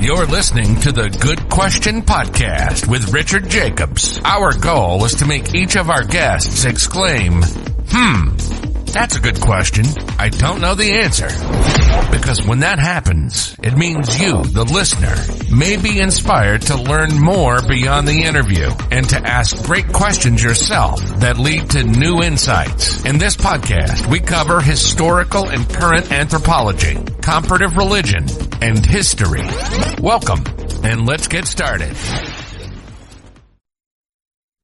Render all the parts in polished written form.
You're listening to the Good Question Podcast with Richard Jacobs. Our goal is to make each of our guests exclaim, that's a good question. I don't know the answer. Because when that happens, it means you, the listener, may be inspired to learn more beyond the interview and to ask great questions yourself that lead to new insights. In this podcast, we cover historical and current anthropology, comparative religion, and history. Welcome, and let's get started.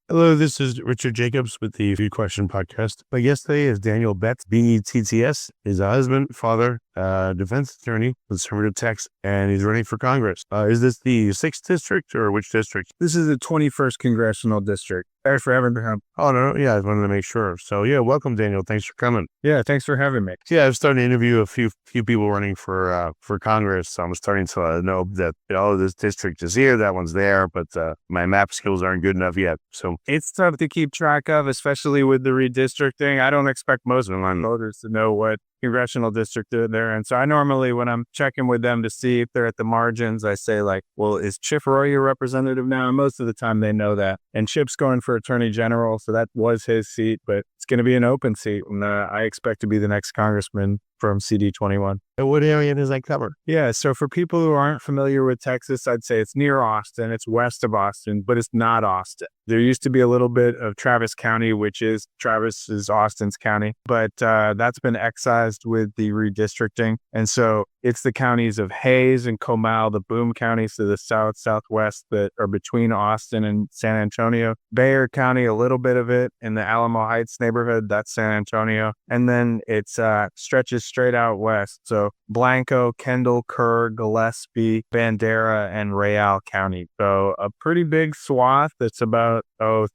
Hello, this is Richard Jacobs with the Good Question Podcast. My guest today is Daniel Betts, BETTS. He's a husband, father, defense attorney, conservative Texan, and he's running for Congress. Is this the 6th district or which district? This is the 21st Congressional District. Thanks for having me. Oh, no, yeah, I wanted to make sure. So, yeah, welcome, Daniel. Thanks for coming. Yeah, thanks for having me. Yeah, I've started to interview a few people running for Congress. So I'm starting to know that, this district is here, that one's there, but my map skills aren't good enough yet. So it's tough to keep track of, especially with the redistricting. I don't expect most of my voters to know what Congressional District they're in. So I normally, when I'm checking with them to see if they're at the margins, I say like, well, is Chip Roy your representative now? And most of the time they know that. And Chip's going for Attorney General, so that was his seat, but it's going to be an open seat. And I expect to be the next congressman from CD21. And what area does that cover? Yeah, so for people who aren't familiar with Texas, I'd say it's near Austin. It's west of Austin, but it's not Austin. There used to be a little bit of Travis County, which is Austin's county, but that's been excised with the redistricting. And so it's the counties of Hays and Comal, the boom counties to the south, southwest that are between Austin and San Antonio. Bexar County, a little bit of it in the Alamo Heights neighborhood, that's San Antonio. And then it stretches straight out west. So Blanco, Kendall, Kerr, Gillespie, Bandera, and Real County. So a pretty big swath that's about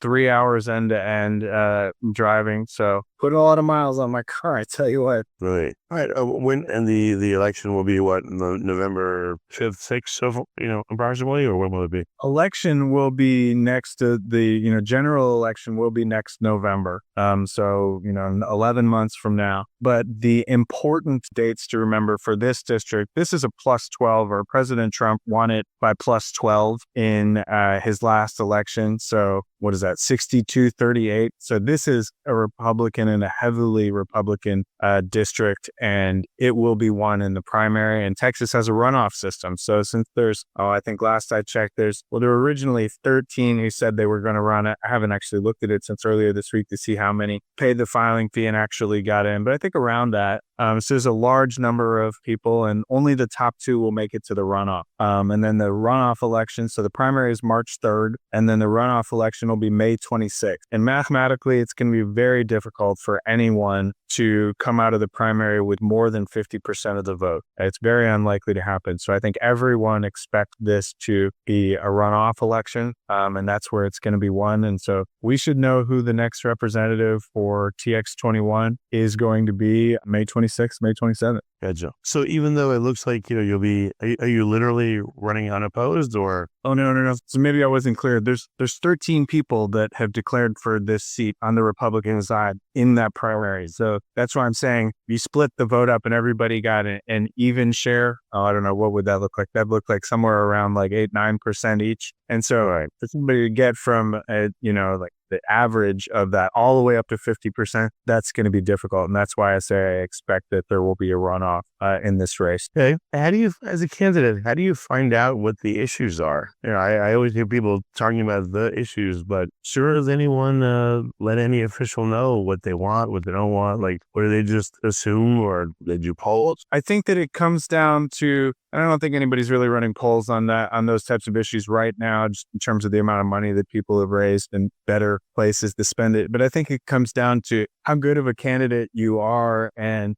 3 hours end to end driving. So put a lot of miles on my car, I tell you what. Really? All right. When and the election will be what, November 5th, 6th, approximately, or when will it be? Election will be next to the, general election will be next November. 11 months from now. But the important dates to remember for this district, this is a +12, or President Trump won it by +12 in his last election. So what is that, 62-38? So this is a Republican in a heavily Republican district, and it will be won in the primary. And Texas has a runoff system. So since there's, I think last I checked, there were originally 13 who said they were going to run it. I haven't actually looked at it since earlier this week to see how many paid the filing fee and actually got in, but I think around that. So there's a large number of people, and only the top 2 will make it to the runoff. And then the runoff election, so the primary is March 3rd, and then the runoff election will be May 26th. And mathematically, it's going to be very difficult for anyone to come out of the primary with more than 50% of the vote. It's very unlikely to happen. So I think everyone expects this to be a runoff election, and that's where it's going to be won. And so we should know who the next representative for TX21 is going to be May 26th, May 27th. Gotcha. So even though it looks like, you'll be, are you literally running unopposed, or? Oh, no. So maybe I wasn't clear. There's 13 people that have declared for this seat on the Republican side in that primary. So that's why I'm saying you split the vote up and everybody got an even share. Oh, I don't know. What would that look like? That looked like somewhere around like 8-9% each. And so for somebody to get from, like the average of that all the way up to 50%, that's going to be difficult. And that's why I say I expect that there will be a runoff in this race. Okay. How do you, as a candidate, how do you find out what the issues are? I always hear people talking about the issues, but sure, does anyone let any official know what they want, what they don't want? Like, or do they just assume, or they do polls? I think that it comes down to, I don't think anybody's really running polls on those types of issues right now, just in terms of the amount of money that people have raised and better places to spend it. But I think it comes down to how good of a candidate you are, and,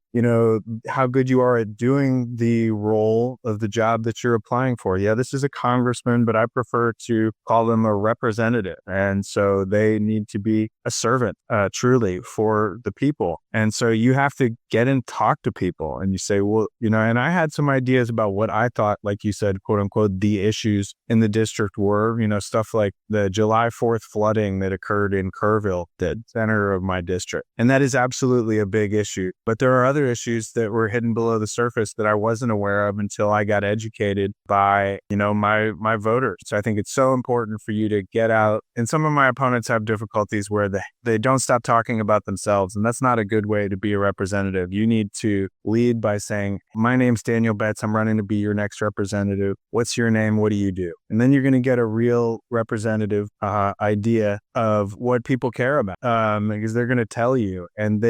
how good you are at doing the role of the job that you're applying for. Yeah, this is a congressman, but I prefer to call them a representative. And so they need to be a servant, truly, for the people. And so you have to get and talk to people, and you say, well, and I had some ideas about what I thought, like you said, quote unquote, the issues in the district were, stuff like the July 4th flooding that occurred in Kerrville, the center of my district. And that is absolutely a big issue. But there are other issues that were hidden below the surface that I wasn't aware of until I got educated by, my voters. So I think it's so important for you to get out. And some of my opponents have difficulties where they don't stop talking about themselves. And that's not a good way to be a representative. You need to lead by saying, my name's Daniel Betts. I'm running to be your next representative. What's your name? What do you do? And then you're going to get a real representative idea of what people care about, because they're going to tell you. And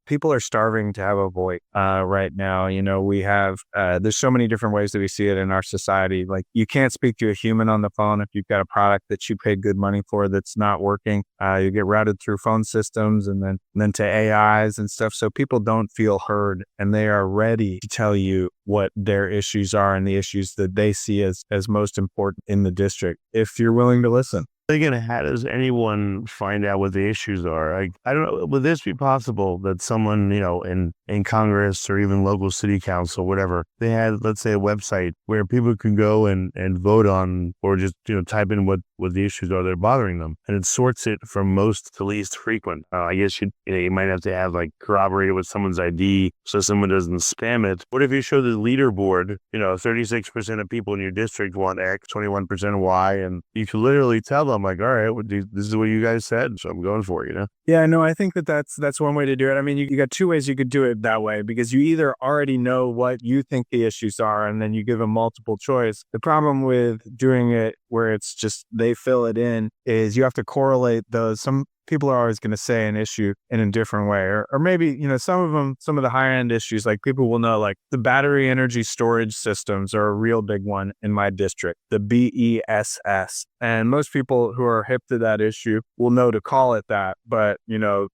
people are starving to have a voice right now. We have, there's so many different ways that we see it in our society. Like, you can't speak to a human on the phone if you've got a product that you paid good money for that's not working. You get routed through phone systems and then to AIs and stuff. So people don't feel heard, and they are ready to tell you what their issues are and the issues that they see as most important in the district, if you're willing to listen. Again, how does anyone find out what the issues are? I don't know. Would this be possible that someone, in Congress or even local city council, whatever, they had, let's say, a website where people can go and vote on, or just, type in what the issues are that are bothering them, and it sorts it from most to least frequent. I guess you might have to have corroborated with someone's ID so someone doesn't spam it. What if you show the leaderboard, 36% of people in your district want X, 21% Y, and you can literally tell them, all right, this is what you guys said, so I'm going for it, Yeah, no, I think that's one way to do it. I mean, you got two ways you could do it that way, because you either already know what you think the issues are and then you give them multiple choice. The problem with doing it where it's just they fill it in is you have to correlate those. Some people are always going to say an issue in a different way, or maybe, some of the higher end issues, like people will know, like the battery energy storage systems are a real big one in my district, the BESS. And most people who are hip to that issue will know to call it that. But,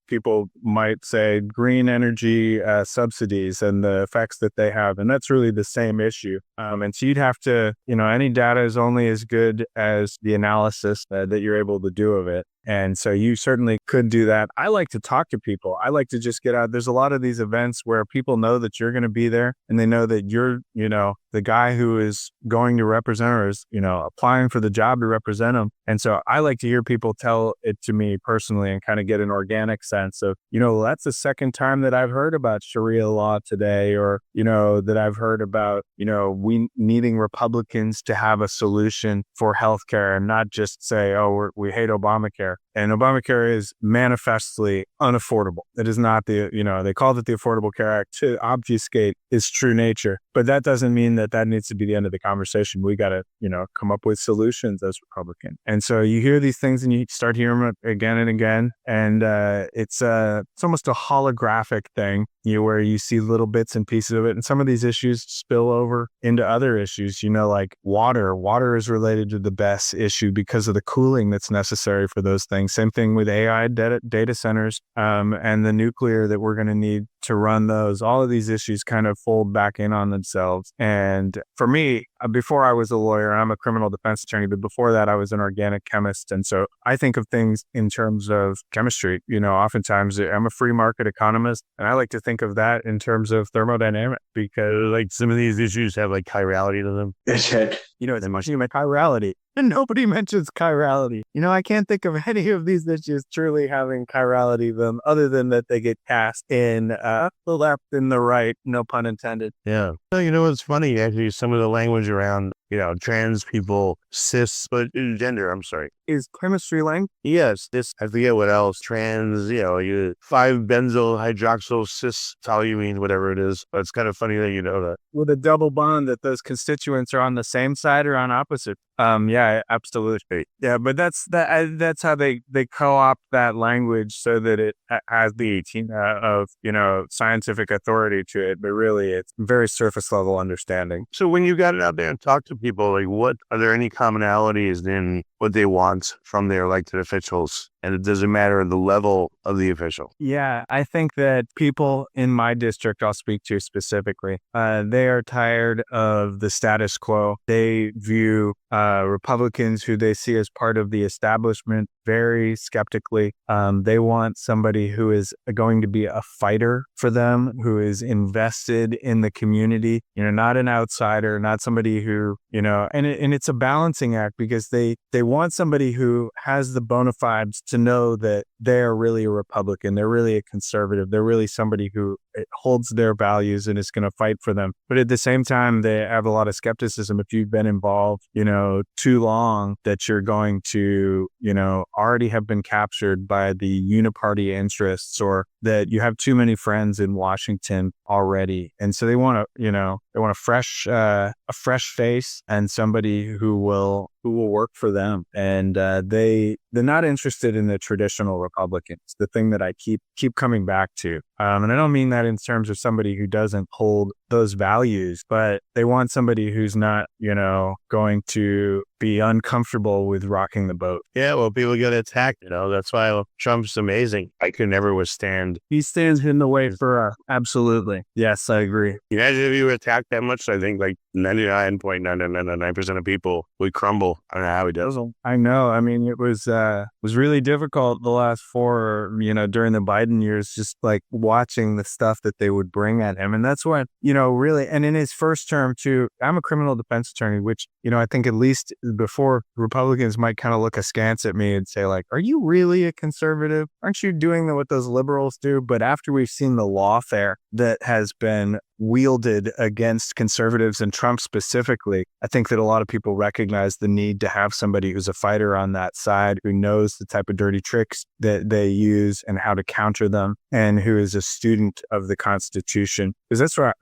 people might say green energy subsidies and the effects that they have. And that's really the same issue. And so you'd have to, any data is only as good as the analysis that you're able to do of it. And so you certainly could do that. I like to talk to people. I like to just get out. There's a lot of these events where people know that you're going to be there, and they know that you're, the guy who is going to represent, or is, applying for the job to represent them. And so I like to hear people tell it to me personally and kind of get an organic sense of, that's the second time that I've heard about Sharia law today, or, that I've heard about, we needing Republicans to have a solution for healthcare and not just say, oh, we hate Obamacare. And Obamacare is manifestly unaffordable. It is not they called it the Affordable Care Act to obfuscate its true nature. But that doesn't mean that needs to be the end of the conversation. We got to, come up with solutions as Republicans. And so you hear these things and you start hearing them again and again. And it's almost a holographic thing, where you see little bits and pieces of it. And some of these issues spill over into other issues, like water. Water is related to the BESS issue because of the cooling that's necessary for those things. Same thing with AI data centers and the nuclear that we're going to need to run those. All of these issues kind of fold back in on themselves. And for me, before I was a lawyer, I'm a criminal defense attorney, but before that, I was an organic chemist. And so I think of things in terms of chemistry. Oftentimes I'm a free market economist, and I like to think of that in terms of thermodynamics, because some of these issues have chirality to them. They mention chirality, and nobody mentions chirality. I can't think of any of these issues truly having chirality them, other than that they get cast in the left and the right, no pun intended. Yeah. What's funny, actually, some of the language around, trans people, cis, but gender, I'm sorry. Is chemistry language? Yes. I forget what else. Trans, 5-benzyl hydroxyl cis toluene, whatever it is. But it's kind of funny that you know that. With a double bond, that those constituents are on the same side or on opposite. Yeah, absolutely. Yeah, but that's how they co-opt that language so that it has the of scientific authority to it, but really it's very surface level understanding. So when you got it out there and talked to people, what are there any commonalities in what they want from their elected officials? And it doesn't matter the level of the official. Yeah, I think that people in my district, I'll speak to specifically, they are tired of the status quo. They view Republicans who they see as part of the establishment very skeptically. They want somebody who is going to be a fighter for them, who is invested in the community, not an outsider, not somebody who, and it's a balancing act because they want somebody who has the bona fides to know that they're really a Republican. They're really a conservative. They're really somebody who holds their values and is going to fight for them. But at the same time, they have a lot of skepticism if you've been involved, too long, that you're going to, already have been captured by the uniparty interests, or that you have too many friends in Washington already. And so they want a fresh face and somebody who will work for them. And they're not interested in the traditional Republicans, the thing that I keep coming back to. And I don't mean that in terms of somebody who doesn't hold those values, but they want somebody who's not, going to be uncomfortable with rocking the boat. Yeah, well, people get attacked, that's why Trump's amazing. I could never withstand. He stands in the way for absolutely. Yes, I agree. Imagine if you were attacked that much. I think like 99.999% of people would crumble. I don't know how he does them. I know. I mean, it was really difficult the last during the Biden years, just like watching the stuff that they would bring at him. And that's what, really, and in his first term too, I'm a criminal defense attorney, which, I think at least before, Republicans might kind of look askance at me and say like, are you really a conservative? Aren't you doing what those liberals do? But after we've seen the lawfare that has been wielded against conservatives and Trump specifically, I think that a lot of people recognize the need to have somebody who's a fighter on that side, who knows the type of dirty tricks that they use and how to counter them, and who is a student of the Constitution. Because that's where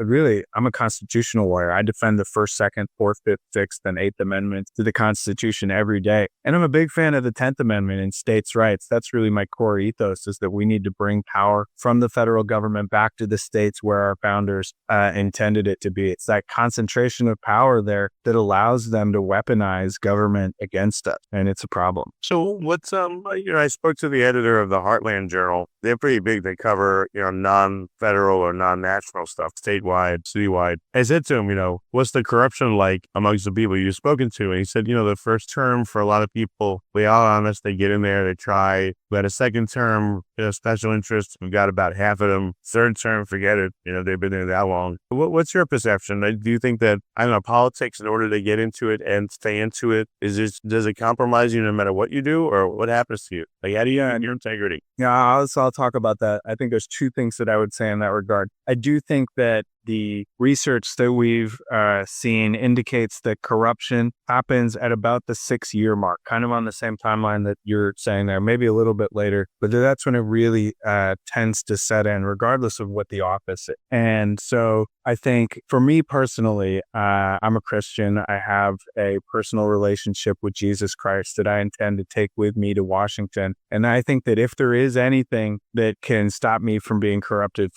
I'm a constitutional lawyer. I defend the First, Second, Fourth, Fifth, Sixth, and Eighth Amendments to the Constitution every day. And I'm a big fan of the 10th Amendment and states' rights. That's really my core ethos, is that we need to bring power from the federal government back to the states where our founders intended it to be. It's that concentration of power there that allows them to weaponize government against us, and it's a problem. So what's I spoke to the editor of the Heartland Journal. They're pretty big. They cover non-federal or non-national stuff, statewide, citywide. I said to him, what's the corruption like amongst the people you've spoken to? And he said, the first term for a lot of people, we all honest, they get in there, they try. We had a second term, special interest. We've got about half of them. Third term, forget it. They've been there that long. What's your perception? Do you think that, politics, in order to get into it and stay into it, does it compromise you no matter what you do, or what happens to you? Like, how do you and your integrity? Yeah, I'll talk about that. I think there's two things that I would say in that regard. I do think that the research that we've seen indicates that corruption happens at about the 6-year mark, kind of on the same timeline that you're saying there, maybe a little bit later. But that's when it really tends to set in, regardless of what the office is. And so I think for me personally, I'm a Christian. I have a personal relationship with Jesus Christ that I intend to take with me to Washington. And I think that if there is anything that can stop me from being corrupted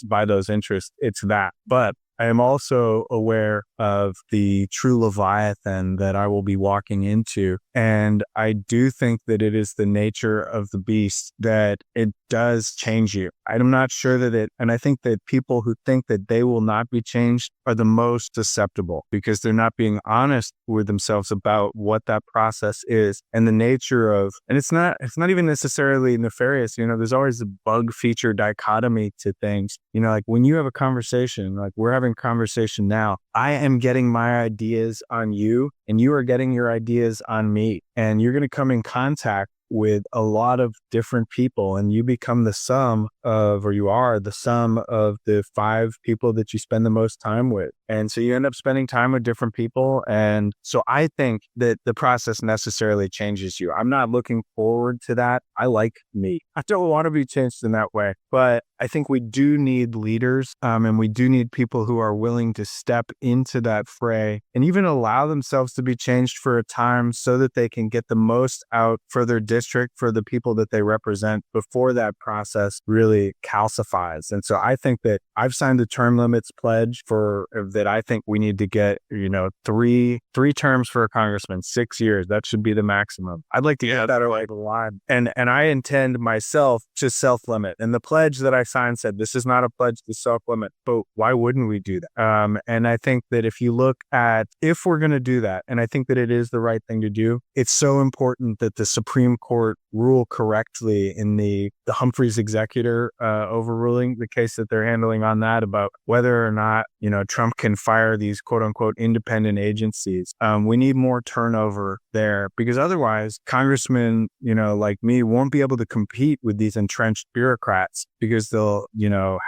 by those interests, it's that. But I am also aware of the true Leviathan that I will be walking into. And I do think that it is the nature of the beast that it does change you. I'm not sure and I think that people who think that they will not be changed are the most susceptible, because they're not being honest with themselves about what that process is and the nature of, and it's not even necessarily nefarious. There's always a bug feature dichotomy to things. Like when you have a conversation, like we're having a conversation now, I am getting my ideas on you and you are getting your ideas on me, and you're going to come in contact with a lot of different people, and you become the sum of, or you are the sum of the 5 people that you spend the most time with. And so you end up spending time with different people. And so I think that the process necessarily changes you. I'm not looking forward to that. I like me. I don't want to be changed in that way, but I think we do need leaders, and we do need people who are willing to step into that fray and even allow themselves to be changed for a time so that they can get the most out for their district, for the people that they represent, before that process really calcifies. And so I think that I've signed the term limits pledge that I think we need to get, 3 terms for a congressman, 6 years. That should be the maximum. I'd like to get that over the line. And I intend myself to self-limit. And the pledge that I sign said, this is not a pledge to self-limit, but why wouldn't we do that? And I think that if you look at, if we're going to do that, and I think that it is the right thing to do, it's so important that the Supreme Court rule correctly in the Humphreys executor overruling, the case that they're handling on that, about whether or not, Trump can fire these quote unquote independent agencies. We need more turnover there, because otherwise congressmen, like me, won't be able to compete with these entrenched bureaucrats, because they'll,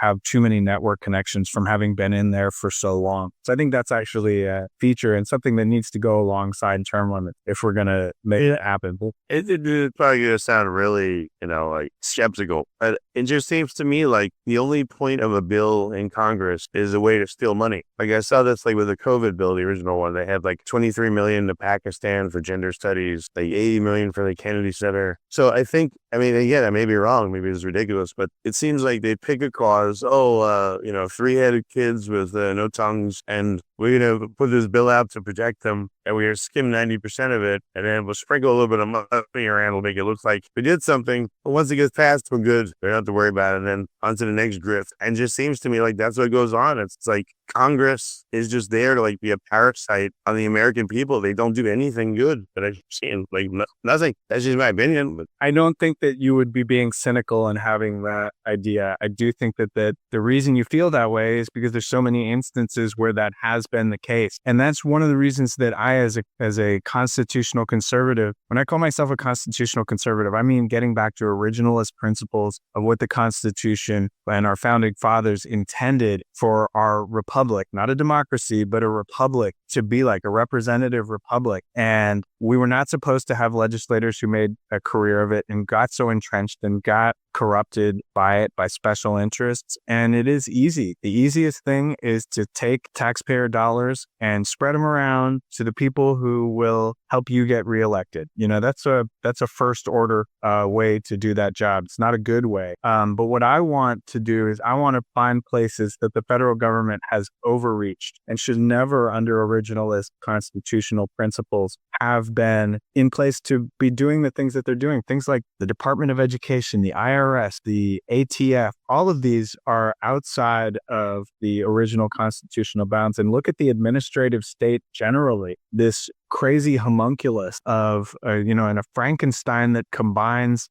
have too many network connections from having been in there for so long. So I think that's actually a feature and something that needs to go alongside term limits if we're going to make it happen. It's probably going to sound really, like skeptical, but it just seems to me like the only point of a bill in Congress is a way to steal money. Like I saw this like with the COVID bill, the original one, they had like 23 million to Pakistan for gender studies, like 80 million for the Kennedy Center. So I think, again, I may be wrong, maybe it's ridiculous, but it seems like they pick a cause, three-headed kids with no tongues, and we're going to put this bill out to protect them, and we're going to skim 90% of it, and then we'll sprinkle a little bit of money around, we'll make it look like we did something, but once it gets passed, we're good. They don't have to worry about it, and then on to the next grift. And it just seems to me like that's what goes on. It's like Congress is just there to like be a parasite on the American people. They don't do anything good that I've seen, like nothing. That's just my opinion. But I don't think that you would be being cynical and having that idea. I do think that the reason you feel that way is because there's so many instances where that has been the case. And that's one of the reasons that I, as a constitutional conservative, when I call myself a constitutional conservative, I mean getting back to originalist principles of what the Constitution and our founding fathers intended for our republic, not a democracy, but a republic, to be like a representative republic. And we were not supposed to have legislators who made a career of it and got so entrenched and got corrupted by it, by special interests. And it is easy. The easiest thing is to take taxpayer dollars and spread them around to the people who will help you get reelected. That's a first order way to do that job. It's not a good way. But what I want to do is I want to find places that the federal government has overreached and should never, under originalist constitutional principles, have been in place to be doing the things that they're doing. Things like the Department of Education, the IRS, the ATF, all of these are outside of the original constitutional bounds. And look at the administrative state generally, this crazy homunculus of, and a Frankenstein that combines,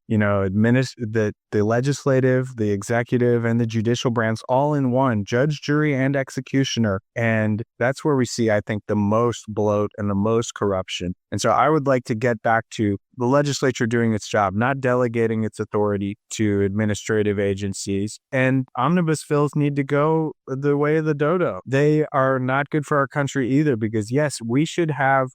the legislative, the executive, and the judicial branch all in one, judge, jury, and executioner. And that's where we see, I think, the most bloat and the most corruption. And so I would like to get back to the legislature doing its job, not delegating its authority to administrative agencies. And omnibus bills need to go the way of the dodo. They are not good for our country either, because yes, we should have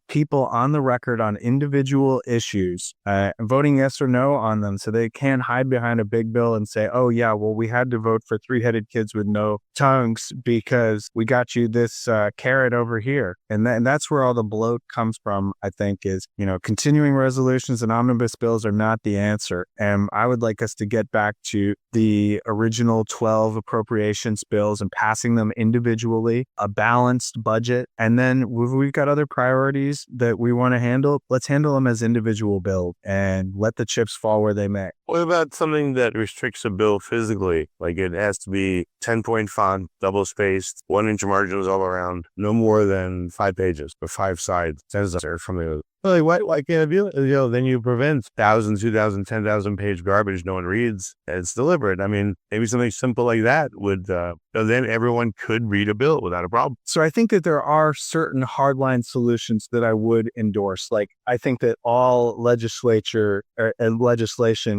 people on the record on individual issues, voting yes or no on them, so they can't hide behind a big bill and say, oh yeah, well, we had to vote for three-headed kids with no tongues because we got you this carrot over here. And that's where all the bloat comes from, I think, is, continuing resolutions and omnibus bills are not the answer. And I would like us to get back to the original 12 appropriations bills and passing them individually, a balanced budget. And then we've got other priorities that we want to handle. Let's handle them as individual bills and let the chips fall where they may. what about something that restricts a bill physically? Like it has to be 10-point font, double spaced, 1-inch margins all around, no more than 5 pages or 5 sides. Says there from the why can't it be? Then you prevent 1,000, 2,000, 10,000 page garbage no one reads. It's deliberate. I mean, maybe something simple like that would, then everyone could read a bill without a problem. So I think that there are certain hardline solutions that I would endorse. Like, I think that all legislation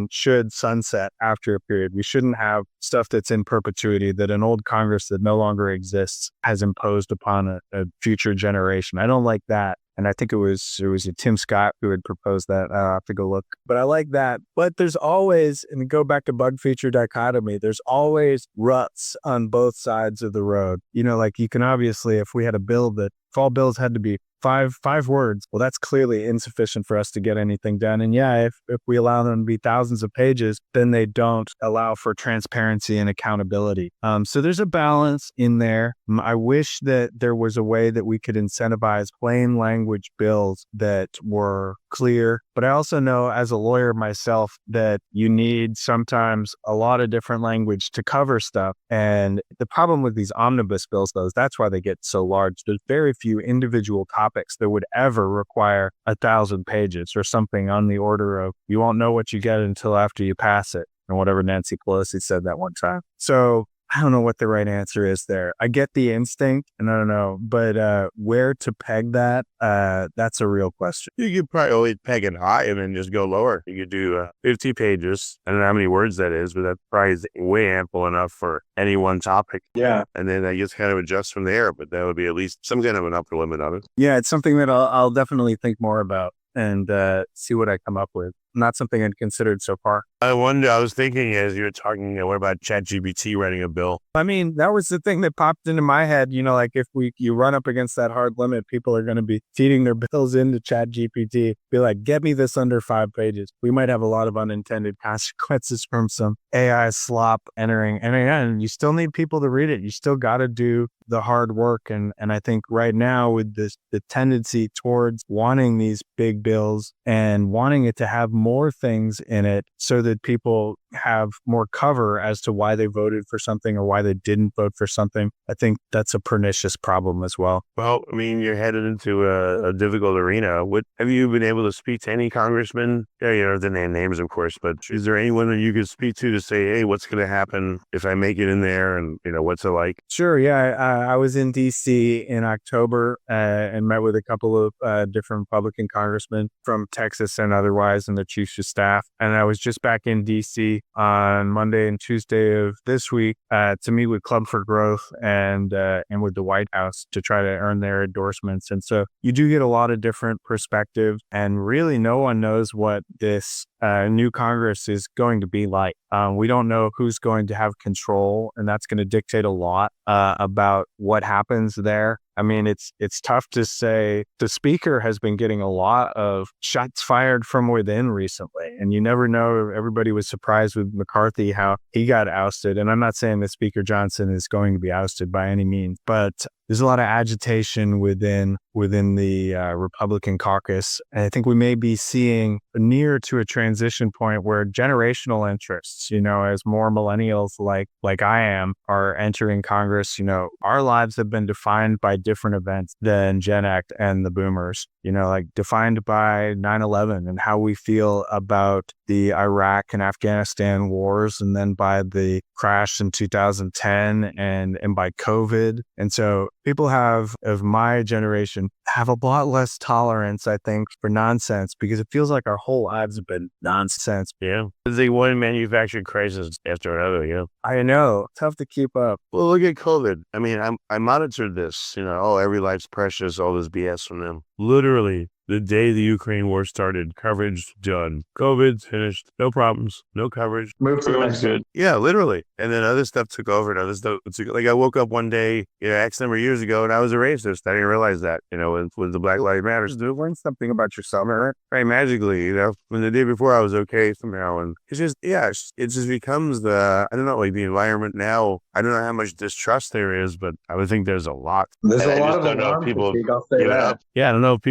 should sunset after a period. We shouldn't have stuff that's in perpetuity that an old Congress that no longer exists has imposed upon a future generation. I don't like that. And I think it was Tim Scott who had proposed that. I'll have to go look. But I like that. But there's always, and go back to bug feature dichotomy, there's always ruts on both sides of the road. Like you can obviously, if we had a bill that if all bills had to be five words. Well, that's clearly insufficient for us to get anything done. And yeah, if we allow them to be thousands of pages, then they don't allow for transparency and accountability. So there's a balance in there. I wish that there was a way that we could incentivize plain language bills that were clear. But I also know as a lawyer myself that you need sometimes a lot of different language to cover stuff. And the problem with these omnibus bills, though, is that's why they get so large. There's very few individual topics that would ever require 1,000 pages or something on the order of you won't know what you get until after you pass it, or whatever Nancy Pelosi said that one time. So I don't know what the right answer is there. I get the instinct, and I don't know, but where to peg that, that's a real question. You could probably always peg it high and then just go lower. You could do 50 pages. I don't know how many words that is, but that probably is way ample enough for any one topic. Yeah. And then I just kind of adjust from there, but that would be at least some kind of an upper limit of it. Yeah, it's something that I'll definitely think more about and see what I come up with. Not something I'd considered so far. I was thinking as you were talking, what about ChatGPT writing a bill? I mean, that was the thing that popped into my head. Like if you run up against that hard limit, people are going to be feeding their bills into ChatGPT. Be like, get me this under 5 pages. We might have a lot of unintended consequences from some AI slop entering. And again, you still need people to read it. You still got to do the hard work. And I think right now with the tendency towards wanting these big bills and wanting it to have more things in it so that people have more cover as to why they voted for something or why they didn't vote for something. I think that's a pernicious problem as well. Well, I mean, you're headed into a difficult arena. Have you been able to speak to any congressman? Yeah, you know, the names, of course, but is there anyone that you could speak to say, hey, what's going to happen if I make it in there and, what's it like? Sure. Yeah. I was in D.C. in October and met with a couple of different Republican congressmen from Texas and otherwise and their chiefs of staff. And I was just back in D.C. on Monday and Tuesday of this week to meet with Club for Growth and with the White House to try to earn their endorsements. And so you do get a lot of different perspectives, and really no one knows what this new Congress is going to be like. We don't know who's going to have control, and that's going to dictate a lot about what happens there. I mean, it's tough to say. The speaker has been getting a lot of shots fired from within recently, and you never know. Everybody was surprised with McCarthy, how he got ousted. And I'm not saying that Speaker Johnson is going to be ousted by any means, but there's a lot of agitation within the Republican caucus. And I think we may be seeing near to a transition point where generational interests, as more millennials like I am are entering Congress, our lives have been defined by different events than Gen X and the boomers, like defined by 9/11 and how we feel about the Iraq and Afghanistan wars, and then by the crash in 2010 and by COVID. And so people of my generation have a lot less tolerance, I think, for nonsense, because it feels like our whole lives have been nonsense. Yeah. It's like one manufactured crisis after another, I know. Tough to keep up. Well, look at COVID. I mean, I monitored this, every life's precious, all this BS from them. Literally, the day the Ukraine war started, coverage done. COVID finished. No problems. No coverage. Everyone's good. Yeah, literally. And then other stuff took over. And other stuff I woke up one day, X number of years ago, and I was a racist. I didn't realize that, with the Black Lives Matter. Learn something about yourself, right? Magically, when the day before I was okay somehow. And it's just, it just becomes I don't know, like the environment now. I don't know how much distrust there is, but I would think there's a lot. There's a lot of alarm people fatigue, I'll say that. Up. Yeah, I don't know if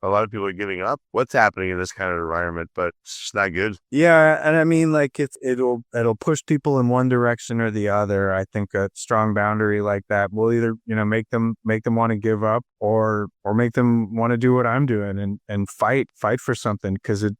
a lot of people are giving up what's happening in this kind of environment, but it's just not good. Yeah, and I mean, like it'll push people in one direction or the other. I think a strong boundary like that will either make them want to give up or make them want to do what I'm doing and fight for something, because it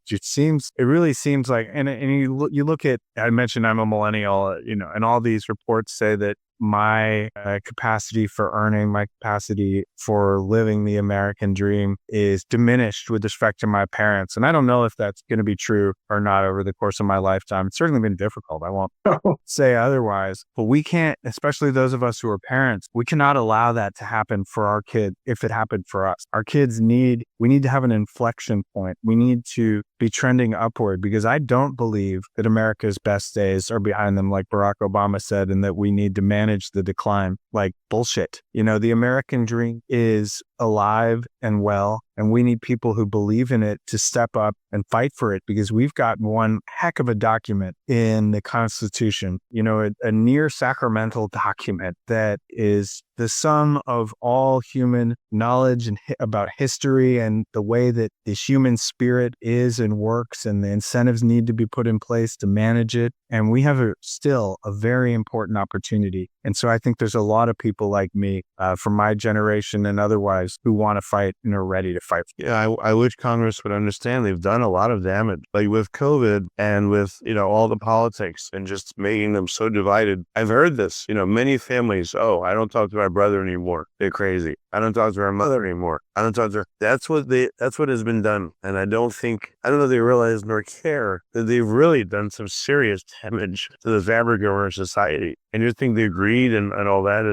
really seems like and you look at, I mentioned I'm a millennial, and all these reports say that my capacity for earning, my capacity for living the American dream is diminished with respect to my parents. And I don't know if that's going to be true or not over the course of my lifetime. It's certainly been difficult. I won't say otherwise. But we can't, especially those of us who are parents, we cannot allow that to happen for our kids if it happened for us. Our kids we need to have an inflection point. We need to be trending upward, because I don't believe that America's best days are behind them, like Barack Obama said, and that we need to manage manage the decline. Like bullshit. The American dream is alive and well, and we need people who believe in it to step up and fight for it, because we've got one heck of a document in the Constitution, a near sacramental document that is the sum of all human knowledge and about history and the way that the human spirit is and works, and the incentives need to be put in place to manage it. And we have still a very important opportunity. And so I think there's a lot of people like me from my generation and otherwise who want to fight and are ready to fight. Yeah, I wish Congress would understand they've done a lot of damage, like with COVID and with, all the politics and just making them so divided. I've heard this, many families, I don't talk to my brother anymore. They're crazy. I don't talk to our mother anymore. I don't talk to her. That's what has been done. And I don't know they realize nor care that they've really done some serious damage to the fabric of our society. And you think the greed and all that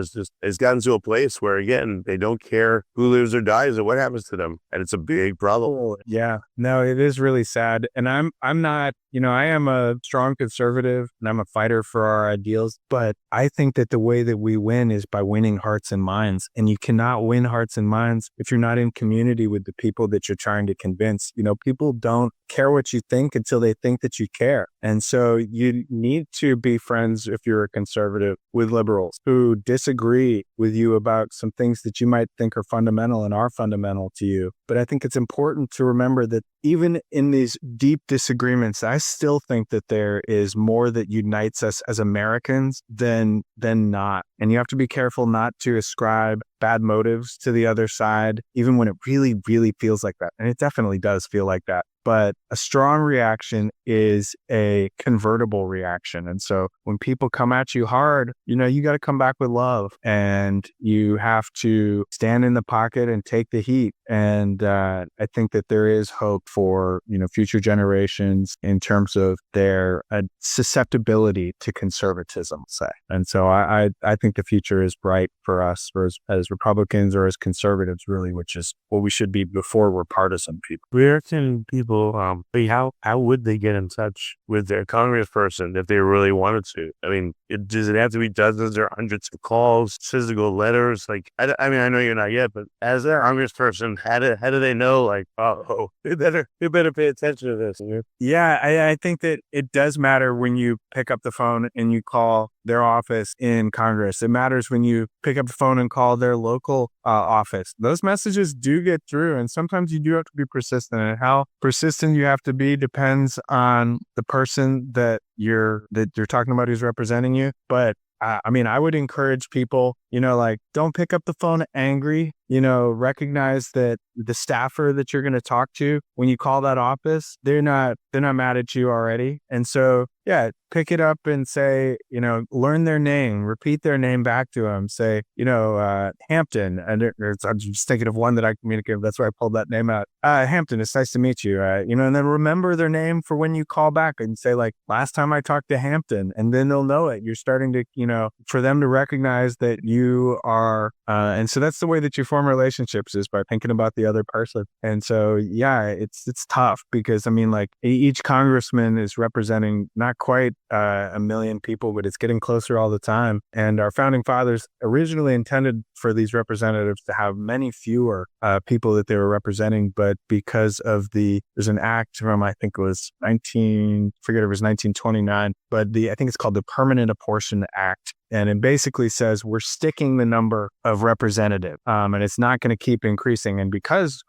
has gotten to a place where, again, they don't care who lives or dies or what happens to them. And it's a big problem. Yeah, no, it is really sad. And I'm not, I am a strong conservative and I'm a fighter for our ideals, but I think that the way that we win is by winning hearts and minds. And you cannot win hearts and minds if you're not in community with the people that you're trying to convince. People don't care what you think until they think that you care. And so you need to be friends, if you're a conservative, with liberals who disagree with you about some things that you might think are fundamental and are fundamental to you. But I think it's important to remember that even in these deep disagreements, I still think that there is more that unites us as Americans than not. And you have to be careful not to ascribe bad motives to the other side, even when it really, really feels like that. And it definitely does feel like that. But a strong reaction is a convertible reaction. And so when people come at you hard, you got to come back with love, and you have to stand in the pocket and take the heat. And I think that there is hope for, future generations in terms of their susceptibility to conservatism, say. And so I think the future is bright for us as Republicans or as conservatives, really, which is what we should be before we're partisan people. Where can people, how would they get in touch with their congressperson if they really wanted to? I mean, does it have to be dozens or hundreds of calls, physical letters? Like, I know you're not yet, but as a congressperson, how do they know, like, they better pay attention to this? Yeah, I think that it does matter when you pick up the phone and you call their office in Congress. It matters when you pick up the phone and call their local office. Those messages do get through, and sometimes you do have to be persistent. And how persistent you have to be depends on the person that you're talking about who's representing you. But I would encourage people, don't pick up the phone angry. Recognize that the staffer that you're going to talk to, when you call that office, they're not mad at you already. And so, yeah, pick it up and say, learn their name, repeat their name back to them. Say, Hampton. And I'm just thinking of one that I communicate with. That's why I pulled that name out. Hampton, it's nice to meet you. And then remember their name for when you call back and say, like, last time I talked to Hampton, and then they'll know it. You're starting to, for them to recognize that you are. And so that's the way that you form relationships, is by thinking about the other person. And so, yeah, it's tough because, each congressman is representing not quite a million people, but it's getting closer all the time. And our founding fathers originally intended for these representatives to have many fewer people that they were representing. But because of there's an act from, I think it was 1929, but I think it's called the Permanent Apportion Act. And it basically says we're sticking the number of representatives, and it's not going to keep increasing. And because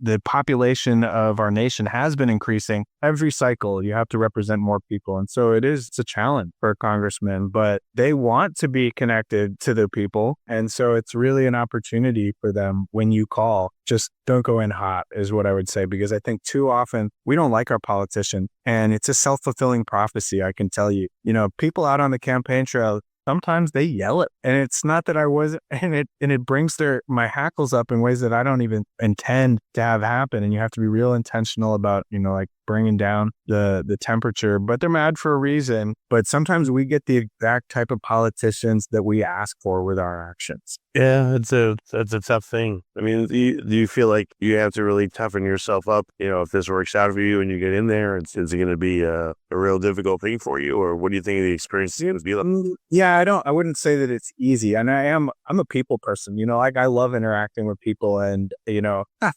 the population of our nation has been increasing every cycle, you have to represent more people. And so it's a challenge for congressmen, but they want to be connected to the people. And so it's really an opportunity for them when you call. Just don't go in hot is what I would say, because I think too often we don't like our politician, and it's a self-fulfilling prophecy. I can tell you, people out on the campaign trail, sometimes they yell it, and it's not that I wasn't, and it brings my hackles up in ways that I don't even intend to have happen. And you have to be real intentional about, bringing down the temperature, but they're mad for a reason. But sometimes we get the exact type of politicians that we ask for with our actions. Yeah, that's a tough thing. I mean, do you feel like you have to really toughen yourself up? If this works out for you and you get in there, is it going to be a real difficult thing for you, or what do you think the experience is going to be like? Yeah, I wouldn't say that it's easy, and I'm a people person. Like I love interacting with people, and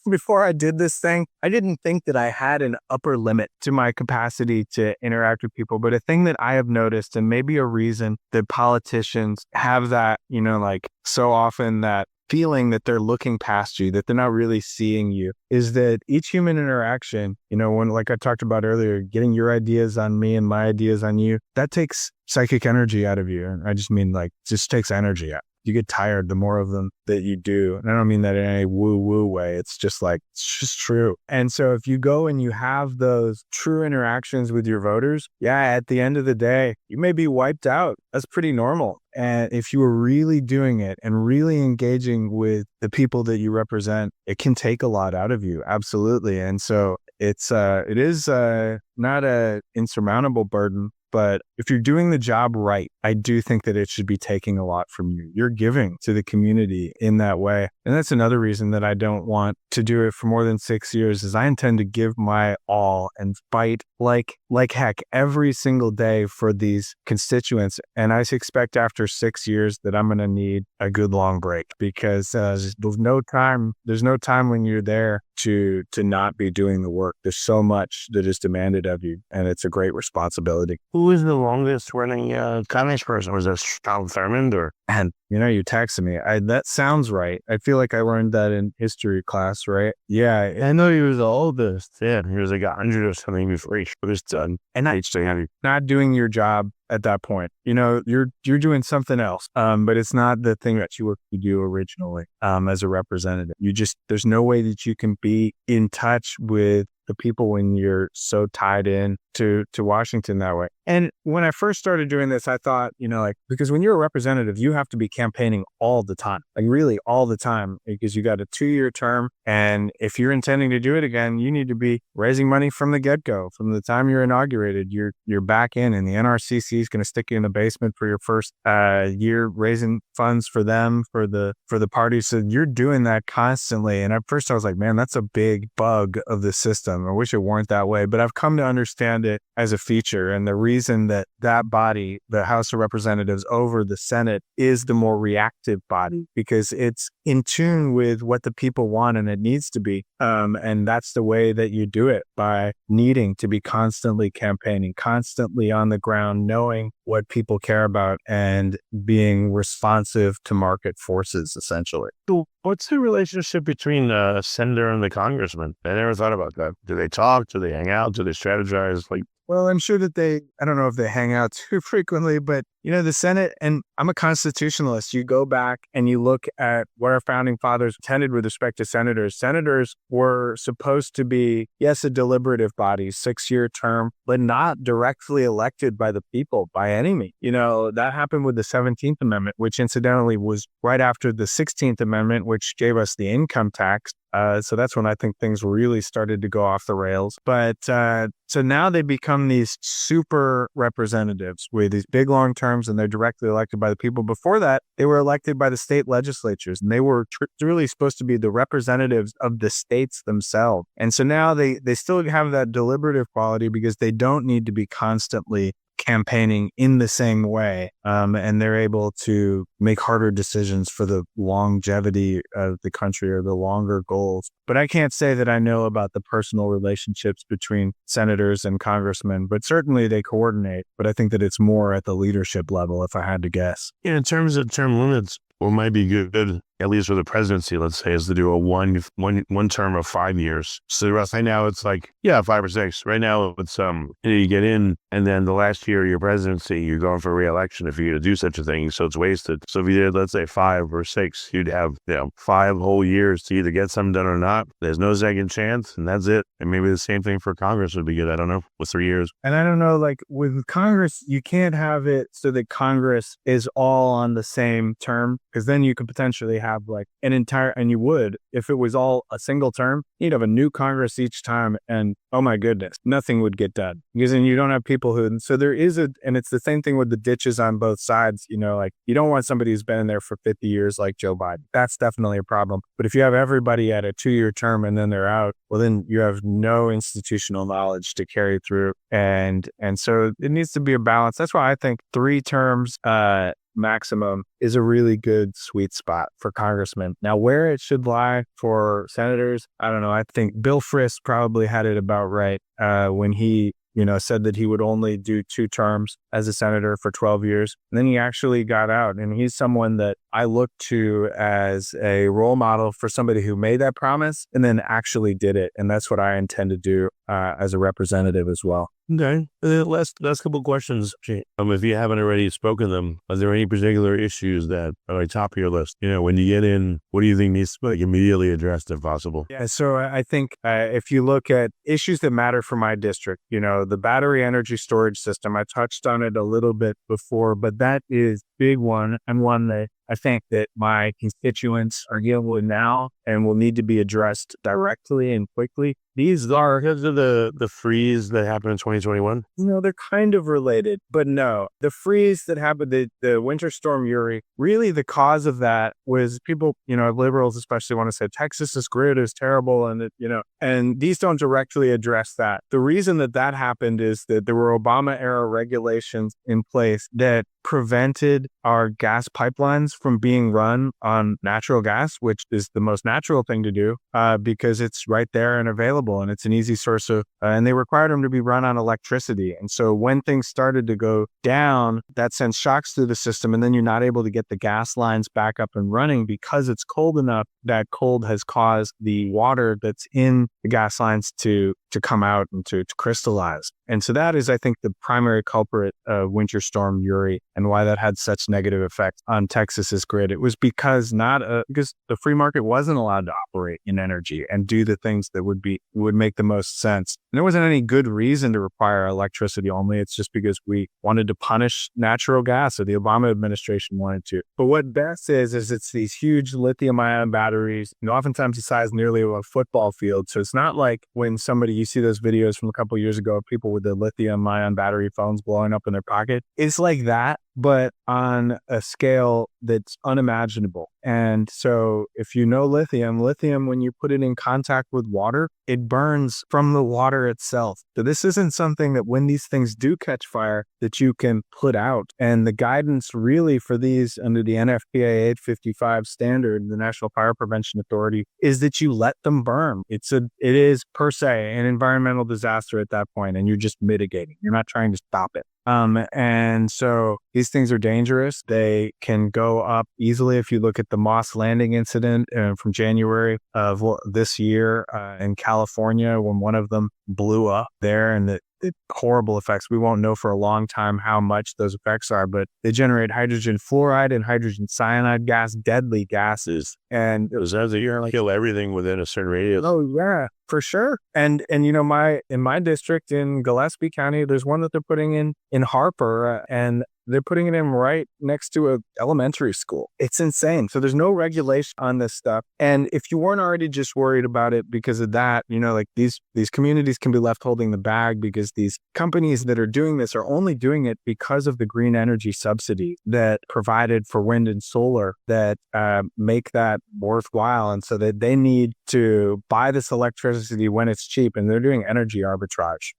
before I did this thing, I didn't think that I had an upper limit to my capacity to interact with people. But a thing that I have noticed, and maybe a reason that politicians have that, like so often that feeling that they're looking past you, that they're not really seeing you, is that each human interaction, when, like I talked about earlier, getting your ideas on me and my ideas on you, that takes psychic energy out of you. And I just mean just takes energy out. You get tired the more of them that you do. And I don't mean that in a woo-woo way. It's just true. And so if you go and you have those true interactions with your voters, at the end of the day, you may be wiped out. That's pretty normal. And if you were really doing it and really engaging with the people that you represent, it can take a lot out of you. Absolutely. And so it is not an insurmountable burden. But if you're doing the job right, I do think that it should be taking a lot from you. You're giving to the community in that way. And that's another reason that I don't want to do it for more than 6 years, is I intend to give my all and fight like heck every single day for these constituents. And I expect after 6 years that I'm going to need a good long break, because there's no time when you're there to not be doing the work. There's so much that is demanded of you, and it's a great responsibility. Who is the longest running Congress person? Was it Tom Thurmond or? And you texted me. That sounds right. I feel like I learned that in history class, right? Yeah, I know he was the oldest. Yeah, he was like 100 or something before he was done. And not doing your job at that point. You're doing something else. But it's not the thing that you were to do originally as a representative. There's no way that you can be in touch with the people when you're so tied in to Washington that way. And when I first started doing this, I thought, because when you're a representative, you have to be campaigning all the time, really all the time, because you got a 2-year term. And if you're intending to do it again, you need to be raising money from the get-go. From the time you're inaugurated, you're back in, and the NRCC is going to stick you in the basement for your first year, raising funds for them, for the party. So you're doing that constantly. And at first I was like, man, that's a big bug of the system. I wish it weren't that way, but I've come to understand it as a feature. And the reason that body, the House of Representatives over the Senate, is the more reactive body, because it's in tune with what the people want, and it needs to be. And that's the way that you do it, by needing to be constantly campaigning, constantly on the ground, knowing what people care about, and being responsive to market forces, essentially. So what's the relationship between a senator and the congressman? I never thought about that. Do they talk? Do they hang out? Do they strategize? Well, I'm sure that I don't know if they hang out too frequently, but the Senate, and I'm a constitutionalist. You go back and you look at what our founding fathers intended with respect to senators. Senators were supposed to be, yes, a deliberative body, 6-year term, but not directly elected by the people by any means. That happened with the 17th Amendment, which incidentally was right after the 16th Amendment, which gave us the income tax. So that's when I think things really started to go off the rails. But so now they become these super representatives with these big long terms, and they're directly elected by the people. Before that, they were elected by the state legislatures, and they were really supposed to be the representatives of the states themselves. And so now they still have that deliberative quality, because they don't need to be constantly campaigning in the same way, and they're able to make harder decisions for the longevity of the country or the longer goals. But I can't say that I know about the personal relationships between senators and congressmen, but certainly they coordinate. But I think that it's more at the leadership level, if I had to guess. In terms of term limits, what might be good, at least for the presidency, let's say, is to do a one term of 5 years. So right now it's 5 or 6. Right now it's you get in, and then the last year of your presidency, you're going for re-election if you're going to do such a thing. So it's wasted. So if you did, let's say 5 or 6, you'd have 5 whole years to either get something done or not. There's no second chance, and that's it. And maybe the same thing for Congress would be good. I don't know, with 3 years. And I don't know, with Congress, you can't have it so that Congress is all on the same term, because then you could potentially have like an entire, and you would, if it was all a single term, you'd have a new Congress each time. And oh my goodness, nothing would get done because then you don't have people who, so there is and it's the same thing with the ditches on both sides. Like you don't want somebody who's been in there for 50 years like Joe Biden. That's definitely a problem. But if you have everybody at a 2-year term and then they're out, well, then you have no institutional knowledge to carry through. And so it needs to be a balance. That's why I think 3 terms, maximum is a really good sweet spot for congressmen. Now, where it should lie for senators, I don't know. I think Bill Frist probably had it about right when he said that he would only do 2 terms as a senator for 12 years. And then he actually got out. And he's someone that I look to as a role model for somebody who made that promise and then actually did it. And that's what I intend to do as a representative as well. Okay. Last couple questions. If you haven't already spoken them, are there any particular issues that are like top of your list? When you get in, what do you think needs to be immediately addressed if possible? Yeah. So I think if you look at issues that matter for my district, the battery energy storage system, I touched on it a little bit before, but that is a big one and one that I think that my constituents are dealing with now and will need to be addressed directly and quickly. These are because of the freeze that happened in 2021. They're kind of related, but no. The freeze that happened, the winter storm Uri, really the cause of that was people, liberals especially want to say Texas's grid is terrible, and and these don't directly address that. The reason that happened is that there were Obama era regulations in place that prevented our gas pipelines from being run on natural gas, which is the most natural thing to do because it's right there and available and it's an easy source of, and they required them to be run on electricity. And so when things started to go down, that sends shocks through the system and then you're not able to get the gas lines back up and running because it's cold enough. That cold has caused the water that's in the gas lines to come out and to crystallize. And so that is, I think, the primary culprit of Winter Storm Uri and why that had such negative effects on Texas's grid. It was because because the free market wasn't allowed to operate in energy and do the things that would make the most sense. And there wasn't any good reason to require electricity only. It's just because we wanted to punish natural gas, or the Obama administration wanted to. But what BESS is it's these huge lithium-ion batteries, oftentimes the size nearly of a football field. So it's not like when you see those videos from a couple of years ago of people with the lithium-ion battery phones blowing up in their pocket. It's like that, but on a scale that's unimaginable. And so if you know lithium, when you put it in contact with water, it burns from the water itself. So this isn't something that when these things do catch fire that you can put out. And the guidance really for these under the NFPA 855 standard, the National Fire Prevention Authority, is that you let them burn. It is per se an environmental disaster at that point, and you're just mitigating. You're not trying to stop it. And so these things are dangerous. They can go up easily. If you look at the Moss Landing incident from January of this year in California, when one of them blew up there, and the horrible effects. We won't know for a long time how much those effects are, but they generate hydrogen fluoride and hydrogen cyanide gas, deadly gases. And it was as a year, kill everything within a certain radius. Oh yeah, for sure. And in my district in Gillespie County, there's one that they're putting in Harper, and they're putting it in right next to a elementary school. It's insane. So there's no regulation on this stuff. And if you weren't already just worried about it because of that, these communities can be left holding the bag because these companies that are doing this are only doing it because of the green energy subsidy that provided for wind and solar that make that worthwhile. And so that they need to buy this electricity when it's cheap, and they're doing energy arbitrage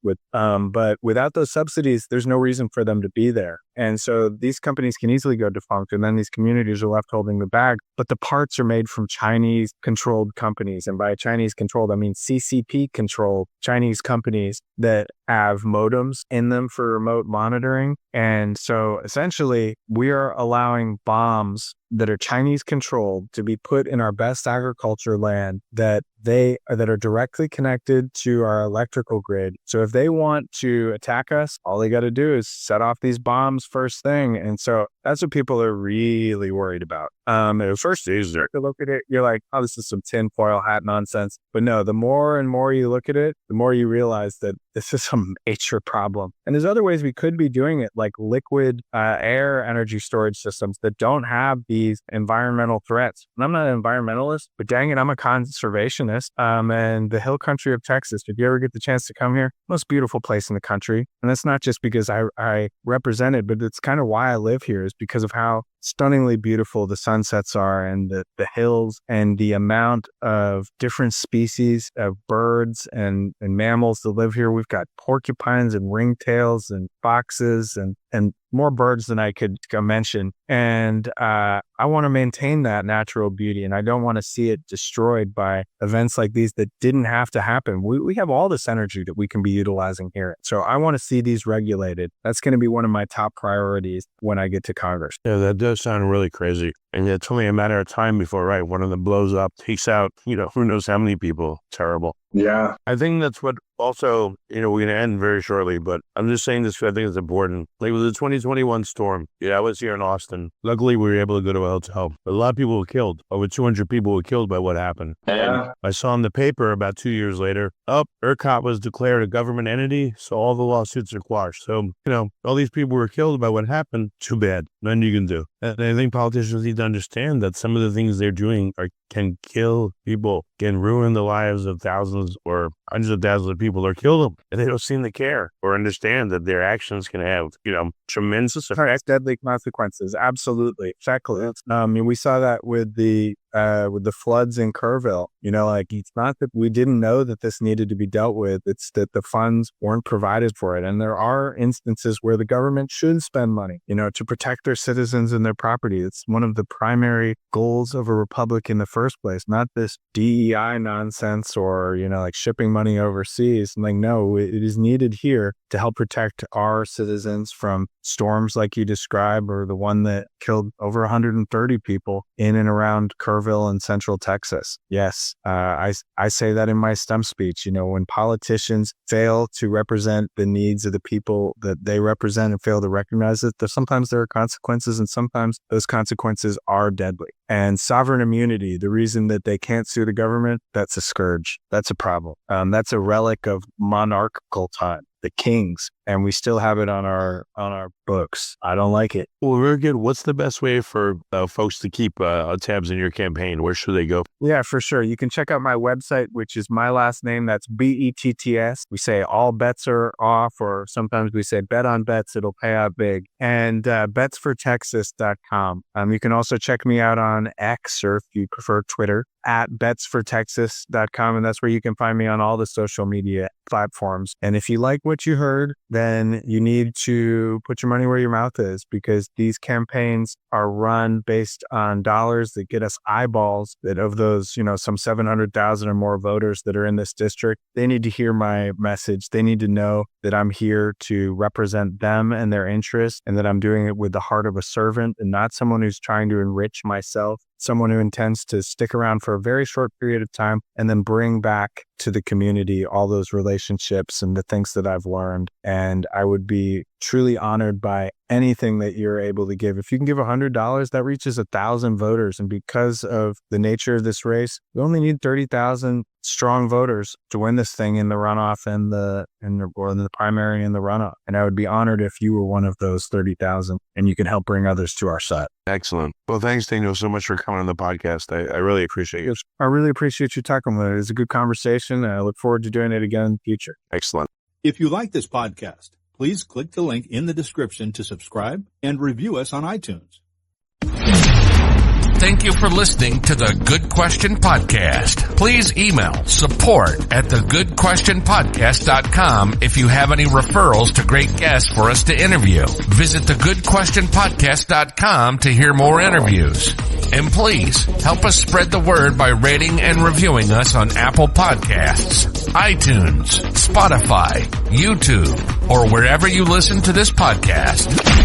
but without those subsidies, there's no reason for them to be there. And so these companies can easily go defunct, and then these communities are left holding the bag. But the parts are made from Chinese-controlled companies. And by Chinese-controlled, I mean CCP-controlled Chinese companies that have modems in them for remote monitoring. And so essentially, we are allowing bombs that are Chinese controlled to be put in our best agriculture land that are directly connected to our electrical grid. So if they want to attack us, all they got to do is set off these bombs first thing. And so that's what people are really worried about. At first you start to look at it, you're like, oh, this is some tinfoil hat nonsense. But no, the more and more you look at it, the more you realize that this is a major problem. And there's other ways we could be doing it, like liquid air energy storage systems that don't have the these environmental threats. And I'm not an environmentalist, but dang it, I'm a conservationist. And the hill country of Texas, if you ever get the chance to come here, most beautiful place in the country. And that's not just because I represent it, but it's kind of why I live here, is because of how stunningly beautiful the sunsets are, and the hills, and the amount of different species of birds and mammals that live here. We've got porcupines and ringtails and foxes and more birds than I could mention. And I want to maintain that natural beauty, and I don't want to see it destroyed by events like these that didn't have to happen. We have all this energy that we can be utilizing here. So I want to see these regulated. That's going to be one of my top priorities when I get to Congress. Yeah, that does sound really crazy. And it's only a matter of time before, one of them blows up, takes out, who knows how many people. Terrible. Yeah. I think that's what also, we're going to end very shortly, but I'm just saying this because I think it's important. Like with the 2021 storm, I was here in Austin. Luckily, we were able to go to a hotel. But a lot of people were killed. Over 200 people were killed by what happened. Yeah. And I saw in the paper about 2 years later, ERCOT was declared a government entity, so all the lawsuits are quashed. So, all these people were killed by what happened. Too bad. Nothing you can do. And I think politicians need to understand that some of the things they're doing can kill people, can ruin the lives of thousands or hundreds of thousands of people, or kill them. And they don't seem to care or understand that their actions can have, tremendous effects. Deadly consequences. Absolutely. Exactly. We saw that with the floods in Kerrville. It's not that we didn't know that this needed to be dealt with. It's that the funds weren't provided for it. And there are instances where the government should spend money, to protect their citizens and their property. It's one of the primary goals of a republic in the first place, not this DEI nonsense or, shipping money overseas. No, it is needed here to help protect our citizens from storms like you described, or the one that killed over 130 people in and around Kerrville and Central Texas. Yes, I say that in my stump speech. When politicians fail to represent the needs of the people that they represent and fail to recognize it, sometimes there are consequences, and sometimes those consequences are deadly. And sovereign immunity, the reason that they can't sue the government, that's a scourge. That's a problem. That's a relic of monarchical time, the kings, and we still have it on our books. I don't like it. Well, very good. What's the best way for folks to keep tabs in your campaign? Where should they go? Yeah, for sure. You can check out my website, which is my last name. That's BETTS. We say all bets are off, or sometimes we say bet on bets. It'll pay out big. And betsfortexas.com. You can also check me out on X, or if you prefer Twitter, at betsfortexas.com. And that's where you can find me on all the social media platforms. And if you like what you heard, then you need to put your money where your mouth is, because these campaigns are run based on dollars that get us eyeballs. That of those, some 700,000 or more voters that are in this district, they need to hear my message. They need to know that I'm here to represent them and their interests, and that I'm doing it with the heart of a servant and not someone who's trying to enrich myself. Someone who intends to stick around for a very short period of time and then bring back to the community all those relationships and the things that I've learned. And I would be truly honored by anything that you're able to give. If you can give $100, that reaches 1,000 voters. And because of the nature of this race, we only need 30,000 strong voters to win this thing in the runoff and the primary and the runoff. And I would be honored if you were one of those 30,000 and you can help bring others to our side. Excellent. Well, thanks, Daniel, so much for coming on the podcast. I really appreciate it. I really appreciate you talking with it. It was a good conversation. I look forward to doing it again in the future. Excellent. If you like this podcast, please click the link in the description to subscribe and review us on iTunes. Thank you for listening to the Good Question Podcast. Please email support@thegoodquestionpodcast.com if you have any referrals to great guests for us to interview. Visit thegoodquestionpodcast.com to hear more interviews. And please help us spread the word by rating and reviewing us on Apple Podcasts, iTunes, Spotify, YouTube, or wherever you listen to this podcast.